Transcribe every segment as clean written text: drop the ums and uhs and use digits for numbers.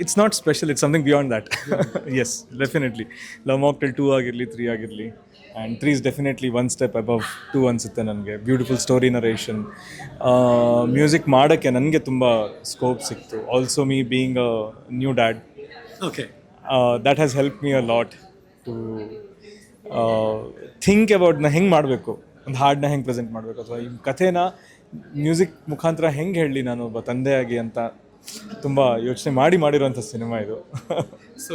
It's not special, it's something beyond that. Yes, definitely. Love mocktail 2 ಆಗಿರಲಿ 3 ಆಗಿರಲಿ, and 3 is definitely one step above 2 ಅನಿಸುತ್ತೆ ನನಗೆ. Beautiful story narration, music ಮಾಡೋಕ್ಕೆ ನನಗೆ ತುಂಬ ಸ್ಕೋಪ್ ಸಿಕ್ತು. Also me being a new dad, okay. That has help me a lot to think about ನಾ ಹೆಂಗೆ ಮಾಡಬೇಕು, ಒಂದು ಹಾಡನ್ನ ಹೆಂಗೆ ಪ್ರೆಸೆಂಟ್ ಮಾಡಬೇಕು, ಅಥವಾ ಈ ಕಥೆನ ಮ್ಯೂಸಿಕ್ ಮುಖಾಂತರ ಹೆಂಗೆ ಹೇಳಲಿ ನಾನು ಒಬ್ಬ ತಂದೆಯಾಗಿ ಅಂತ ತುಂಬ ಯೋಚನೆ ಮಾಡಿರೋಂಥ ಸಿನಿಮಾ ಇದು. ಸೊ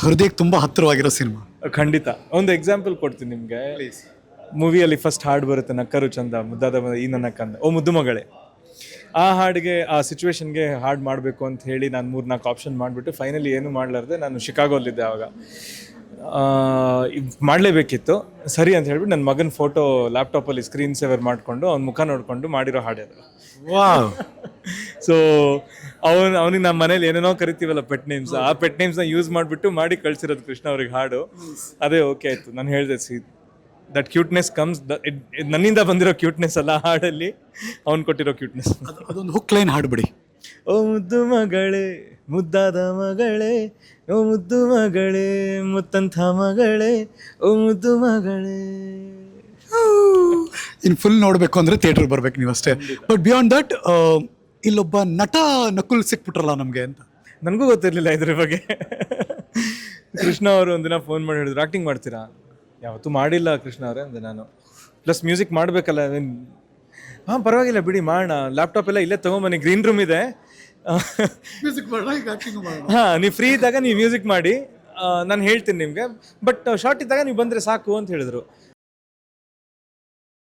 ಹೃದಯಕ್ಕೆ ತುಂಬ ಹತ್ತಿರವಾಗಿರೋ ಸಿನಿಮಾ. ಖಂಡಿತ. ಒಂದು ಎಕ್ಸಾಂಪಲ್ ಕೊಡ್ತೀನಿ ನಿಮಗೆ. ಮೂವಿಯಲ್ಲಿ ಫಸ್ಟ್ ಹಾಡು ಬರುತ್ತೆ, ನಕ್ಕರು ಚಂದ ಮುದ್ದಾದ ಈ ನನ್ನ ಕಂದ ಓ ಮುದ್ದು ಮಗಳೇ. ಆ ಹಾಡಿಗೆ, ಆ ಸಿಚುವೇಶನ್ಗೆ ಹಾಡು ಮಾಡಬೇಕು ಅಂತ ಹೇಳಿ ನಾನು 3-4 ಆಪ್ಷನ್ ಮಾಡಿಬಿಟ್ಟು ಫೈನಲಿ ಏನು ಮಾಡಲಾರ್ದೆ ನಾನು ಶಿಕಾಗೋಲ್ಲಿದ್ದೆ ಆವಾಗ. ಮಾಡಲೇಬೇಕಿತ್ತು. ಸರಿ ಅಂತ ಹೇಳ್ಬಿಟ್ಟು ನನ್ನ ಮಗನ ಫೋಟೋ ಲ್ಯಾಪ್ಟಾಪಲ್ಲಿ ಸ್ಕ್ರೀನ್ ಸೇವರ್ ಮಾಡಿಕೊಂಡು ಅವ್ನ ಮುಖ ನೋಡಿಕೊಂಡು ಮಾಡಿರೋ ಹಾಡು ಅದು. ವಾವ್. ಸೊ ಅವನಿಗೆ ನಮ್ಮ ಮನೇಲಿ ಏನೇನೋ ಕರಿತೀವಲ್ಲ ಪೆಟ್ ನೇಮ್ಸ್, ಆ ಪೆಟ್ ನೇಮ್ಸ್ನ ಯೂಸ್ ಮಾಡಿಬಿಟ್ಟು ಮಾಡಿ ಕಳಿಸಿರೋದು ಕೃಷ್ಣ ಅವ್ರಿಗೆ ಹಾಡು. ಅದೇ ಓಕೆ ಆಯಿತು. ನಾನು ಹೇಳಿದೆ, ದಟ್ ಕ್ಯೂಟ್ನೆಸ್ ಕಮ್ಸ್, ನನ್ನಿಂದ ಬಂದಿರೋ ಕ್ಯೂಟ್ನೆಸ್ ಅಲ್ಲ ಹಾಡಲ್ಲಿ, ಅವ್ನು ಕೊಟ್ಟಿರೋ ಕ್ಯೂಟ್ನೆಸ್. ಅದೊಂದು ಹುಕ್ ಲೈನ್ ಹಾಡ್ಬಿಡಿ. ಓ ಮುದ್ದು ಮಗಳೇ, ಮುದ್ದಾದ ಮಗಳೇ, ಓ ಮುದ್ದು ಮಗಳೇ, ಮುತ್ತಂಥ ಮಗಳೇ, ಓ ಮುದ್ದು ಮಗಳೇ. ಇನ್ನು ಫುಲ್ ನೋಡಬೇಕು ಅಂದರೆ ಥಿಯೇಟ್ರಿಗೆ ಬರ್ಬೇಕು ನೀವು ಅಷ್ಟೇ. ಬಟ್ ಬಿಯಾಂಡ್ ದಟ್ ಇಲ್ಲೊಬ್ಬ ನಟ ನಕುಲ್ ಸಿಕ್ಬಿಟ್ರಲ್ಲ ನಮಗೆ ಅಂತ. ನನಗೂ ಗೊತ್ತಿರಲಿಲ್ಲ ಇದ್ರ ಬಗ್ಗೆ. ಕೃಷ್ಣ ಅವರು ಒಂದಿನ ಫೋನ್ ಮಾಡಿ ಹೇಳಿದ್ರು, ಆ್ಯಕ್ಟಿಂಗ್ ಮಾಡ್ತೀರಾ? ಯಾವತ್ತೂ ಮಾಡಿಲ್ಲ ಕೃಷ್ಣ ಅವರೇ ಅಂದೆ ನಾನು. ಪ್ಲಸ್ ಮ್ಯೂಸಿಕ್ ಮಾಡಬೇಕಲ್ಲ. ಹಾಂ ಪರವಾಗಿಲ್ಲ ಬಿಡಿ ಮಾಡೋಣ, ಲ್ಯಾಪ್ಟಾಪ್ ಎಲ್ಲ ಇಲ್ಲೇ ತೊಗೊಂಬನ್ನಿ, ಗ್ರೀನ್ ರೂಮ್ ಇದೆ. ಹಾಂ, ನೀವು ಫ್ರೀ ಇದ್ದಾಗ ನೀವು ಮ್ಯೂಸಿಕ್ ಮಾಡಿ, ನಾನು ಹೇಳ್ತೀನಿ ನಿಮಗೆ, ಬಟ್ ಶಾರ್ಟ್ ಇದ್ದಾಗ ನೀವು ಬಂದರೆ ಸಾಕು ಅಂತ ಹೇಳಿದ್ರು.